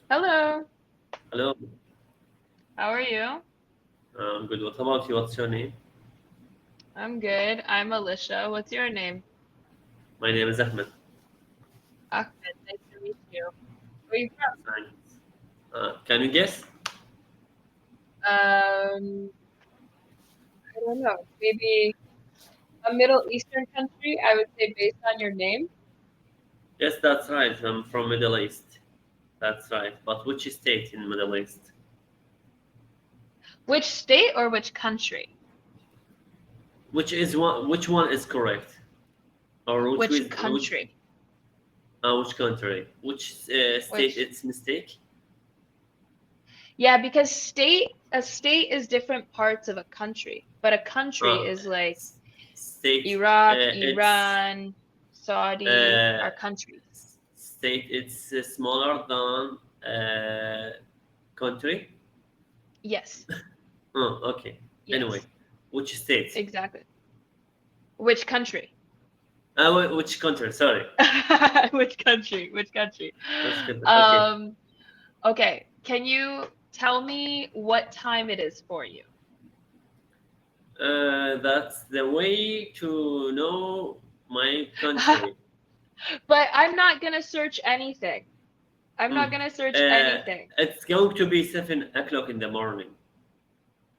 Hello, Hello, how are you? I'm good. What about you? What's your name? I'm good. I'm Alicia. What's your name? My name is Ahmed. Ahmed. Nice to meet you. Where are you Thanks. Can you guess? from? I don't know. Maybe a Middle Eastern country, I would say based on your name. Yes, that's right. I'm from Middle East. That's right. But which state in Middle East? Which state or which country? Which one is correct? Or Which country? which country? Which state Which it's mistake? Yeah, because a state is different parts of a country, but a country Uh, is like s- State Iraq, it's Iran, Saudi uh, are countries. state it's smaller than country. Yes. Oh, okay. Anyway, Yes. which state? Exactly. Which country? Which country? Sorry. Which country? Which country? Which country? Okay. Um, okay. Can you tell me what time it is for you? That's the way to know my country. But I'm not gonna search anything. I'm Hmm. not gonna search Uh, anything. it's going to be 7 o'clock in the morning.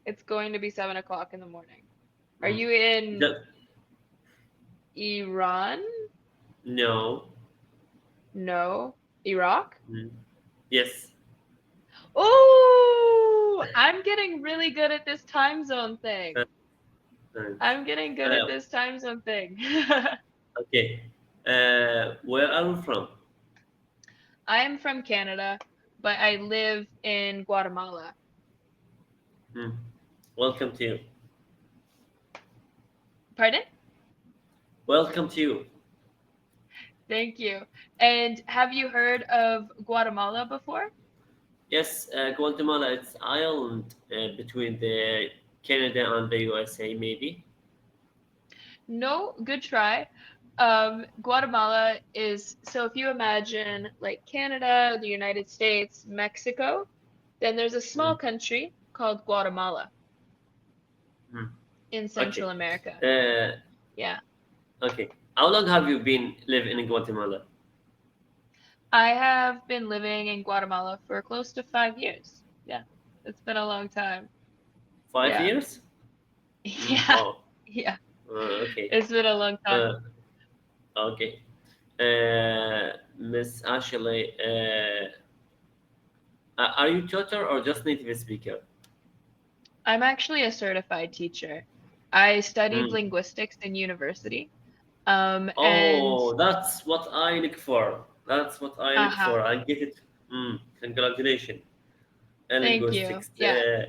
It's going to be 7 o'clock in the morning. Are Hmm. you in The, Iran? no. No. Iraq? Hmm. Yes. Oh, I'm getting really good at this time zone thing. Uh, Thanks. I'm getting good at Uh, this time zone thing. okay. Where are you from? I am from Canada, but I live in Guatemala. Hmm. Welcome to you. Pardon? Welcome to you. Thank you. And have you heard of Guatemala before? Yes, Guatemala. It's island between the Canada and the USA, maybe. No, good try. Guatemala is so if you imagine like Canada, the United States, Mexico, then there's a Hmm. small country called Guatemala Hmm. in Central Okay. America. Uh, Yeah. okay. How long have you been living in Guatemala? I have been living in Guatemala for close to 5 years. Yeah. It's been a long time. Five Yeah. years? Yeah. Wow. Yeah. Okay. It's been a long time. Uh, okay. Miss Ashley, are you tutor or just native speaker? I'm actually a certified teacher. I studied Hmm. linguistics in university. And Oh, that's what I look for. That's what I look uh-huh. for. I get it. Congratulations. Thank you. Linguistics. Yeah.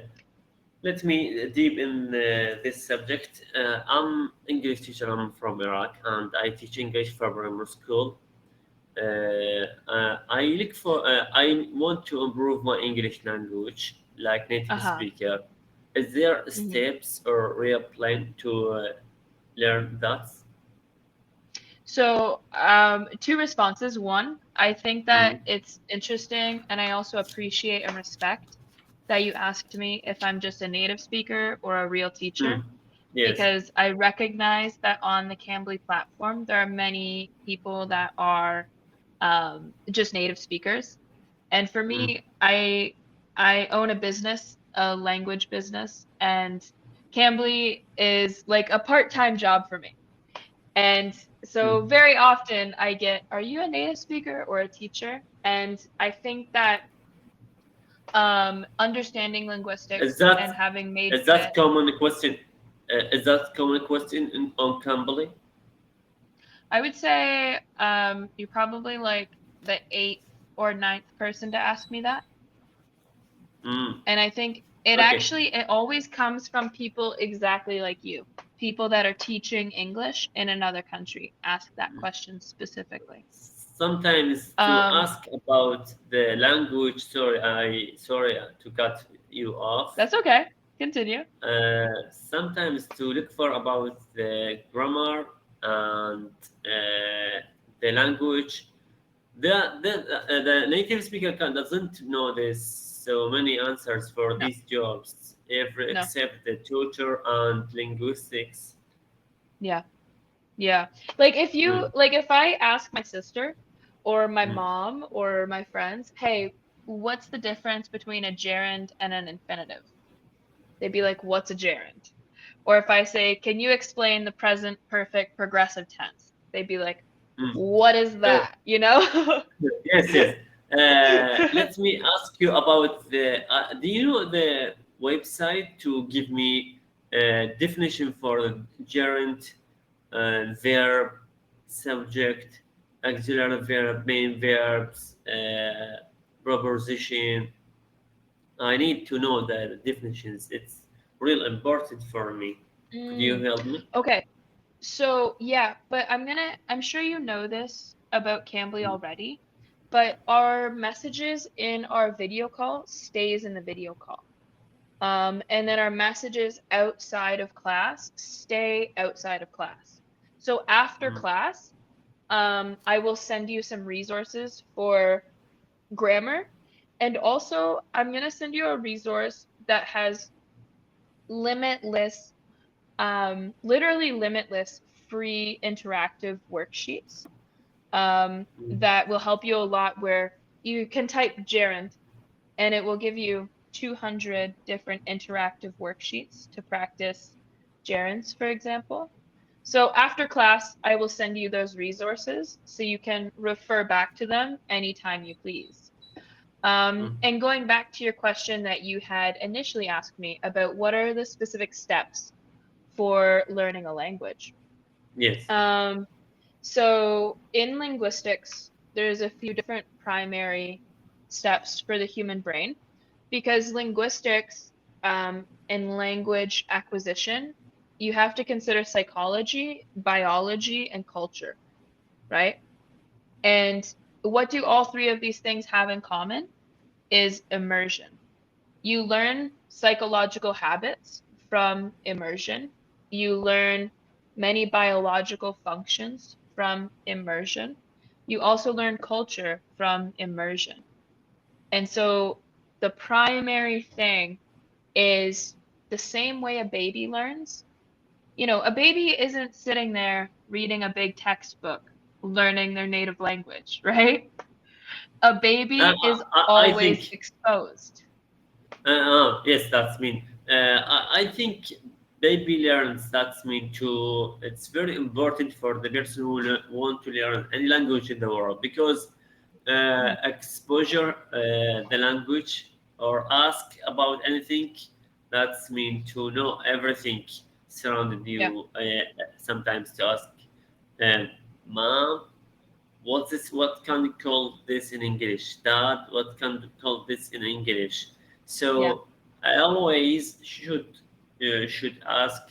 Let me deep in this subject. I'm English teacher. I'm from Iraq, and I teach English for grammar school. I look for. I want to improve my English language, like native Uh-huh. speaker. Is there hmm steps or real plan to learn that? So, two responses. One, I think that Mm. it's interesting, and I also appreciate and respect that you asked me if I'm just a native speaker or a real teacher, Mm. Yes. because I recognize that on the Cambly platform, there are many people that are just native speakers. And for Mm. me, I own a business, a language business, and Cambly is like a part-time job for me. And so Mm. very often I get, are you a native speaker or a teacher? And I think that understanding Is linguistics and that having is majored that it, common question? Is that common question on Cambly? I would say you're probably like the eighth or ninth person to ask me that. Mm. And I think Okay. it always comes from people exactly like you. People that are teaching English in another country ask that question specifically. Sometimes to Um, ask about the language. Sorry to cut you off. that's okay. Continue. Sometimes to look for about the grammar and the language. The native speaker doesn't know this so many answers for No, these jobs, every no. except the tutor and linguistics. Yeah. Yeah. Like if you Mm, like if I ask my sister or my mm, mom or my friends, "Hey, what's the difference between a gerund and an infinitive?" They'd be like, "What's a gerund?" Or if I say, "Can you explain the present perfect progressive tense?" They'd be like, mm. "What is Uh, that?" You know? yes, yes. Let me ask you about the. Do you know the website to give me a definition for gerund, verb, subject, auxiliary verb, main verbs, preposition? I need to know the definitions. It's real important for me. Could you Mm, help me? okay. So yeah, but I'm sure you know this about Cambly Mm, already, but our messages in our video call stays in the video call. And then our messages outside of class stay outside of class. So after mm, class, I will send you some resources for grammar. And also, I'm going to send you a resource that has limitless, literally limitless free interactive worksheets mm, that will help you a lot where you can type gerund and it will give you 200 different interactive worksheets to practice gerunds, for example. So after class, I will send you those resources so you can refer back to them anytime you please. mm. And going back to your question that you had initially asked me about what are the specific steps for learning a language. Yes. Um, so in linguistics, there's a few different primary steps for the human brain because linguistics and language acquisition, you have to consider psychology, biology, and culture, right? And what do all three of these things have in common is immersion. You learn psychological habits from immersion. You learn many biological functions from immersion. You also learn culture from immersion. And so the primary thing is the same way a baby learns. You know, a baby isn't sitting there reading a big textbook, learning their native language, right? A Uh, baby is I always think exposed. yes, that's mean. I think baby learns. That's mean too. It's very important for the person who want to learn any language in the world because Mm, exposure the language or ask about anything. That's mean to know everything surrounding yeah, you. Sometimes to ask, um, mom, what's this? What can you call this in English? Dad, what can you call this in English? yeah, So I always should ask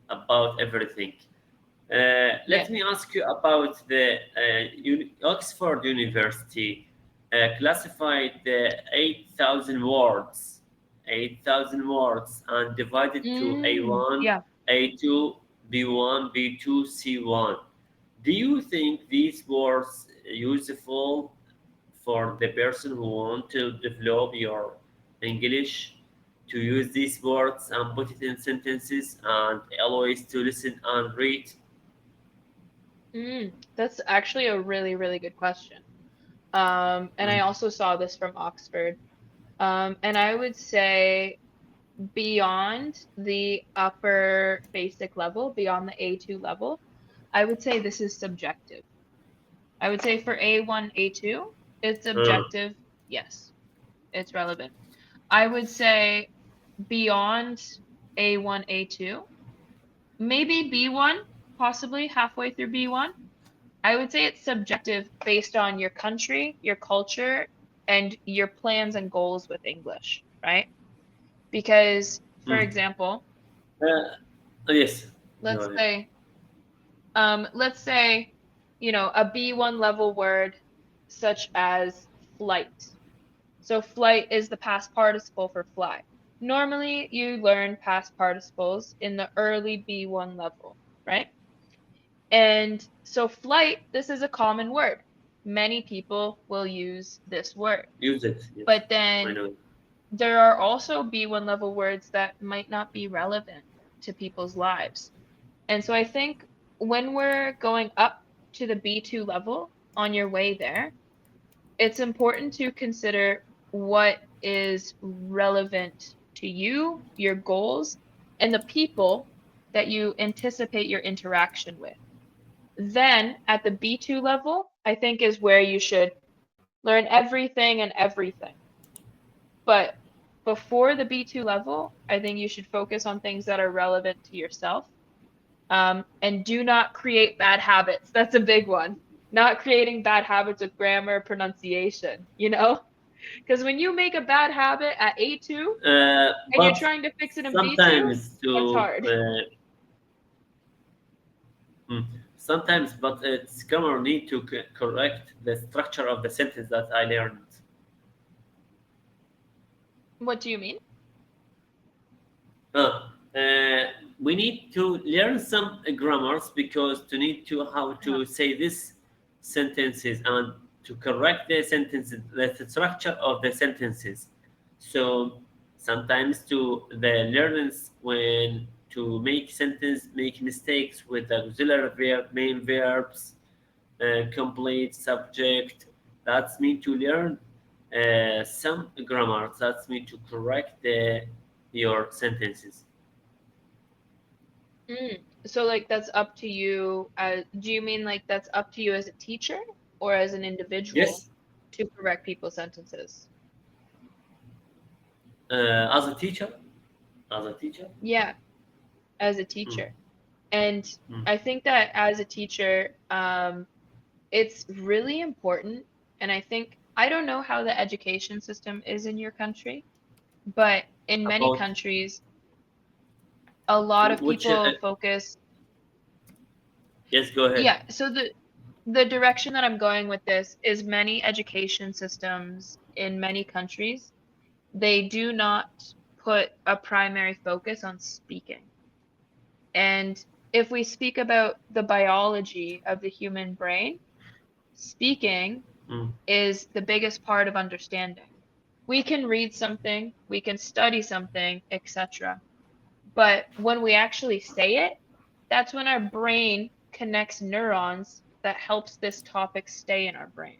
about everything. yeah. Let me ask you about the Oxford University classified the 8,000 words, 8,000 words, and divided to A1, Yeah. A2, B1, B2, C1. Do you think these words useful for the person who want to develop your English to use these words and put it in sentences and always to listen and read? That's actually a really, really good question. And I Mm, also saw this from Oxford. And I would say beyond the upper basic level, beyond the A2 level, I would say this is subjective. I would say for A1, A2, it's uh, objective. Yes, it's relevant. I would say beyond A1, A2, maybe B1, possibly halfway through B1. I would say it's subjective based on your country, your culture, and your plans and goals with English, right? Because, for mm. example, Yes. Go let's ahead. say, let's say, a B1 level word such as flight. So flight is the past participle for fly. Normally, you learn past participles in the early B1 level, right? And so flight, this is a common word. many people will use this word. Use it. Yes, But I then know. there are also B1 level words that might not be relevant to people's lives. And so I think when we're going up to the B2 level on your way there, it's important to consider what is relevant to you, your goals, and the people that you anticipate your interaction with. Then at the B2 level, I think is where you should learn everything and everything. But before the B2 level, I think you should focus on things that are relevant to yourself. And do not create bad habits. That's a big one. Not creating bad habits with grammar, pronunciation, you know? Because when you make a bad habit at A2 and you're But trying to fix it in B2, sometimes that's to hard. mm, sometimes, but it's grammar need to correct the structure of the sentence that I learned. What do you mean? Uh, uh, we need to learn some grammars because to need to how Uh-huh. to say this sentences and to correct the sentences, the structure of the sentences. So sometimes to the learners when to make sentence make mistakes with the auxiliary verb, main verbs, complete subject. That's mean to learn some grammar. That's mean to correct your sentences. So like that's up to you do you mean like that's up to you as a teacher or as an individual Yes, to correct people's sentences? as a teacher, as a teacher. Yeah, as a Mm, teacher. And mm. I think that as a teacher, it's really important. And I think, I don't know how the education system is in your country, but in many About countries, a lot of which? people focus. Yes, go ahead. Yeah, so the direction that I'm going with this is many education systems in many countries, they do not put a primary focus on speaking. And if we speak about the biology of the human brain, speaking Mm. is the biggest part of understanding. We can read something, we can study something, etc. But when we actually say it, that's when our brain connects neurons that helps this topic stay in our brain.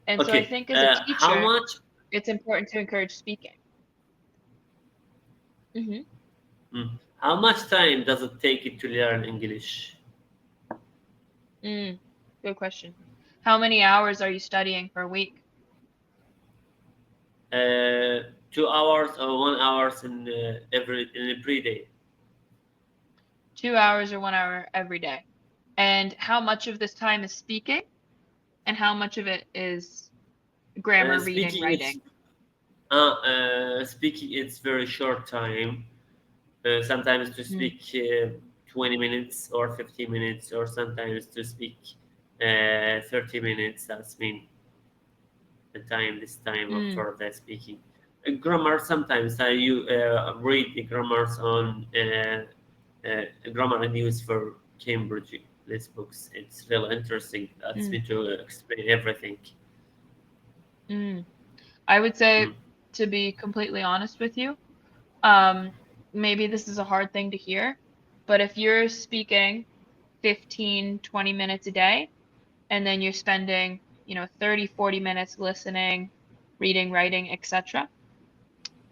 And so I Okay. think as a How teacher, much? it's important to encourage speaking. Hmm. How much time does it take you to learn English? Mm, good question. How many hours are you studying per week? 2 hours or 1 hours in every day. 2 hours or 1 hour every day? And how much of this time is speaking and how much of it is grammar, reading, Speaking, it's writing? speaking. It's very short time. Sometimes to Mm, speak 20 minutes or 15 minutes, or sometimes to speak 30 minutes. That's mean the time. This time mm, for the speaking. Grammar. Sometimes you read the grammars on grammar and news for Cambridge. These books. It's really interesting. That's mm, me to explain everything. mm. I would say, Mm. to be completely honest with you, um, maybe this is a hard thing to hear, but if you're speaking 15, 20 minutes a day, and then you're spending, 30, 40 minutes listening, reading, writing, etc.,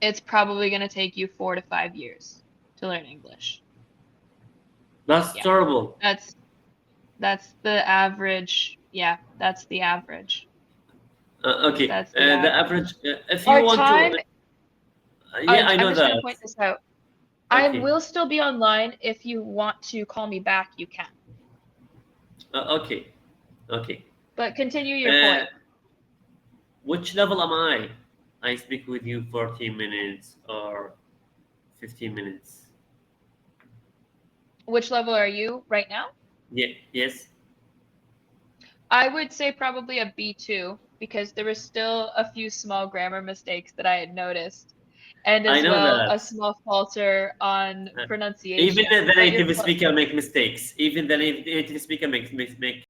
it's probably going to take you 4 to 5 years to learn English. That's Yeah. terrible. That's that's the average. Yeah, that's the average. Okay, That's the the average. average. If you Our want to, time, yeah, I I'm know just going to that. point this out. I Okay, will still be online. If you want to call me back, you can. okay, okay. But continue your Uh, point. which level am I? I speak with you 14 minutes or 15 minutes. Which level are you right now? Yeah, yes, I would say probably a B2 because there were still a few small grammar mistakes that I had noticed, and I as know well that. a small falter on Uh, even pronunciation. the But you're native close. speaker make mistakes. Even the native speaker make